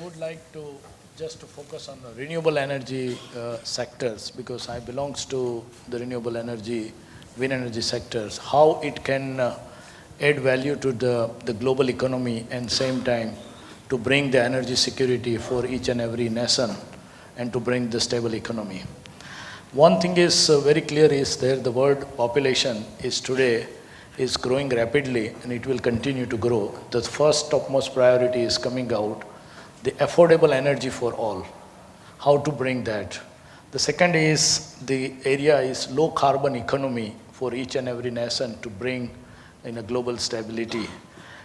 would like to just to focus on the renewable energy sectors because I belongs to the renewable energy, wind energy sectors, how it can add value to the global economy and same time to bring the energy security for each and every nation and to bring the stable economy. One thing is very clear is there the world population is today is growing rapidly and it will continue to grow. The first topmost priority is coming out the affordable energy for all. How to bring that? The second is the area is low carbon economy for each and every nation to bring in a global stability.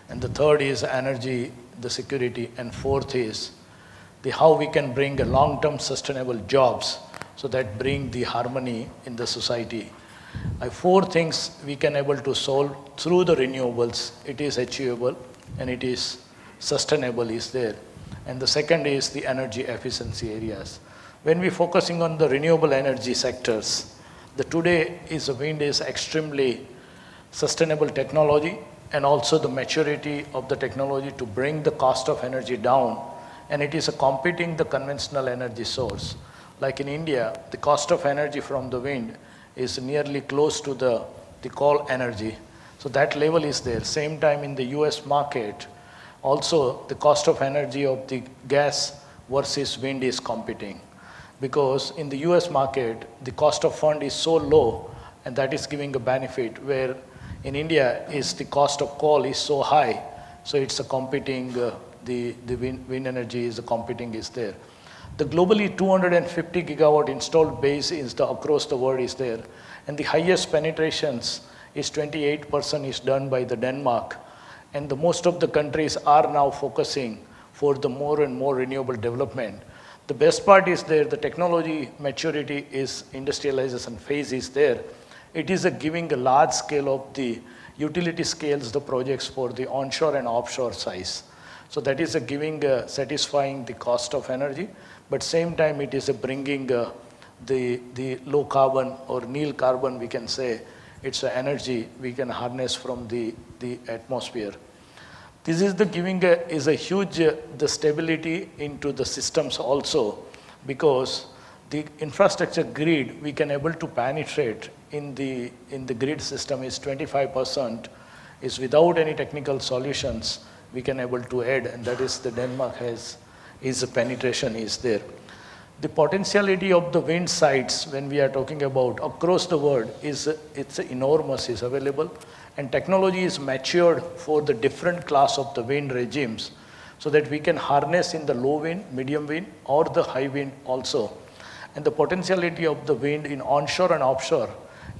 And the third is energy, the security, and fourth is the how we can bring a long-term sustainable jobs so that bring the harmony in the society. Four things we can able to solve through the renewables. It is achievable and it is sustainable is there. And the second is the energy efficiency areas. When we focusing on the renewable energy sectors, the today is the wind is extremely sustainable technology and also the maturity of the technology to bring the cost of energy down, and it is a competing the conventional energy source. Like in India, the cost of energy from the wind is nearly close to the coal energy. So that level is there. Same time in the US market, also the cost of energy of the gas versus wind is competing. Because in the US market, the cost of fund is so low and that is giving a benefit, where in India is the cost of coal is so high, so it's a competing, the wind energy is a competing is there. The globally 250 gigawatt installed base is across the world is there, and the highest penetrations is 28% is done by the Denmark, and the most of the countries are now focusing for the more and more renewable development. The best part is there, the technology maturity is industrialization phase is there. It is giving a large scale of the utility scales, the projects for the onshore and offshore size. So that is giving, satisfying the cost of energy, but same time it is bringing the low carbon or nil carbon, we can say, it's energy we can harness from the atmosphere. This is the giving is a huge the stability into the systems also, because the infrastructure grid we can able to penetrate in the grid system is 25% is without any technical solutions we can able to add, and that is the Denmark has is the penetration is there. The potentiality of the wind sites when we are talking about across the world is it's enormous, is available, and technology is matured for the different class of the wind regimes, so that we can harness in the low wind, medium wind, or the high wind also. And the potentiality of the wind in onshore and offshore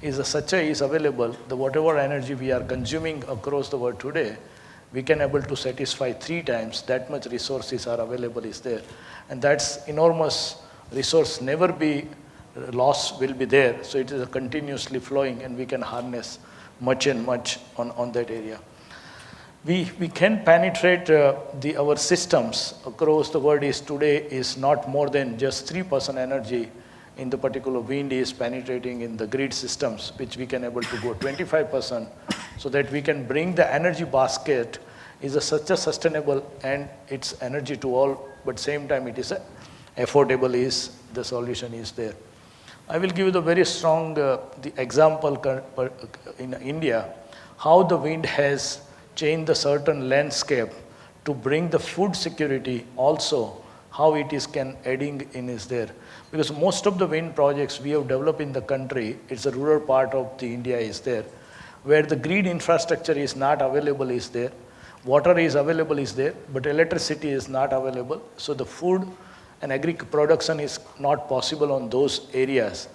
is such a is available. The whatever energy we are consuming across the world today, we can able to satisfy 3 times that much resources are available is there, and that's enormous resource never be loss will be there. So it is continuously flowing, and we can harness much and much on that area. We can penetrate our systems across the world is today is not more than just 3% energy in the particular wind is penetrating in the grid systems, which we can able to go 25%, so that we can bring the energy basket is such a sustainable and it's energy to all, but same time it is affordable is the solution is there. I will give you the very strong the example in India, how the wind has changed the certain landscape to bring the food security also, how it is can adding in is there. Because most of the wind projects we have developed in the country, it's a rural part of the India is there, where the grid infrastructure is not available is there, water is available is there, but electricity is not available. So the food and production is not possible on those areas.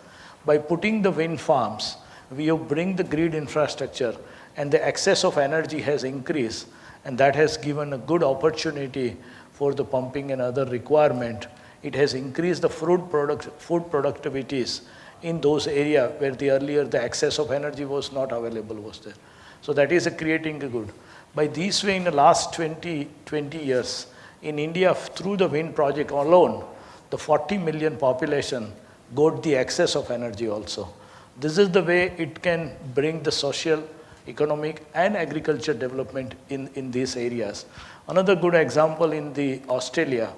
By putting the wind farms, we have bring the grid infrastructure, and the access of energy has increased, and that has given a good opportunity for the pumping and other requirement. It has increased the food productivities in those areas where the earlier the access of energy was not available was there. So that is creating a good. By this way, in the last 20 years, in India, through the wind project alone, the 40 million population got the access of energy also. This is the way it can bring the social, economic, and agriculture development in these areas. Another good example in the Australia,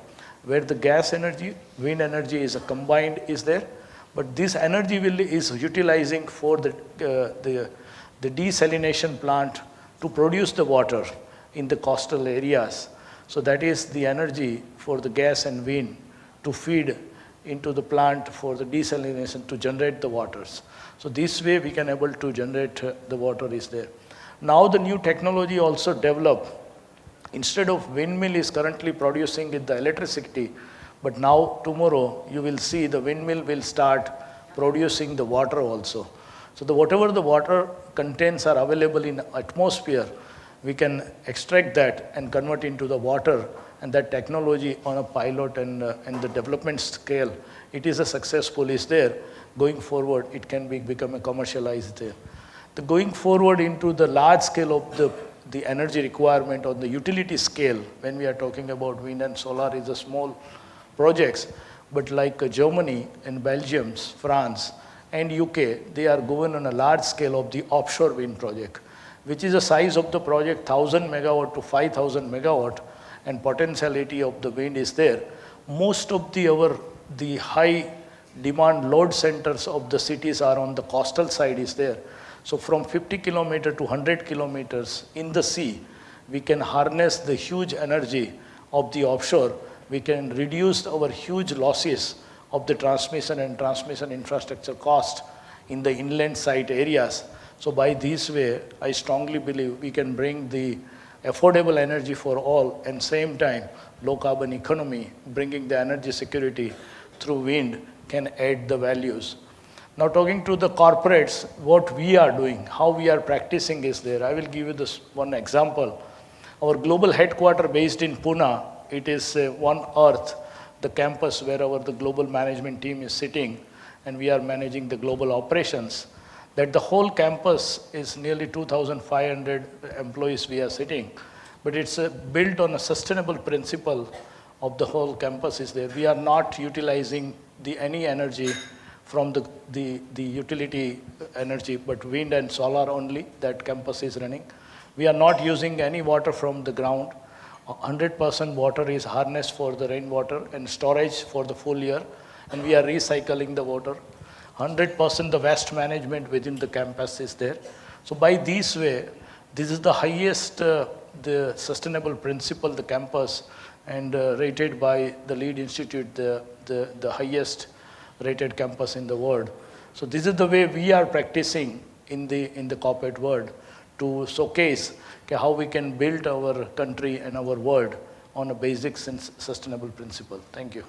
where the gas energy, wind energy is a combined is there, but this energy is utilizing for the desalination plant to produce the water in the coastal areas. So that is the energy for the gas and wind to feed into the plant for the desalination to generate the waters. So this way we can able to generate the water is there. Now the new technology also developed. Instead of windmill is currently producing the electricity, but now tomorrow you will see the windmill will start producing the water also. So whatever the water contents are available in atmosphere, we can extract that and convert into the water, and that technology on a pilot and the development scale, it is a successful is there. Going forward, it can become a commercialized there. The going forward into the large scale of the energy requirement on the utility scale, when we are talking about wind and solar is a small projects, but like Germany and Belgium, France and UK, they are going on a large scale of the offshore wind project, which is the size of the project 1000 megawatt to 5000 megawatt, and potentiality of the wind is there. Most of the high demand load centers of the cities are on the coastal side is there. So from 50 kilometer to 100 kilometers in the sea, we can harness the huge energy of the offshore. We can reduce our huge losses of the transmission and transmission infrastructure cost in the inland site areas. So by this way, I strongly believe we can bring the affordable energy for all, and same time low carbon economy, bringing the energy security through wind can add the values. Now talking to the corporates, what we are doing, how we are practicing is there. I will give you this one example. Our global headquarter based in Pune, it is One Earth, the campus where the global management team is sitting, and we are managing the global operations. That the whole campus is nearly 2,500 employees we are sitting, but it's built on a sustainable principle of the whole campus is there. We are not utilizing any energy from the utility energy, but wind and solar only, that campus is running. We are not using any water from the ground. 100% water is harnessed for the rainwater and storage for the full year, and we are recycling the water. 100% the waste management within the campus is there. So by this way, this is the highest the sustainable principle, the campus, and rated by the LEED Institute, the highest rated campus in the world. So this is the way we are practicing in the corporate world to showcase how we can build our country and our world on a basic and sustainable principle. Thank you.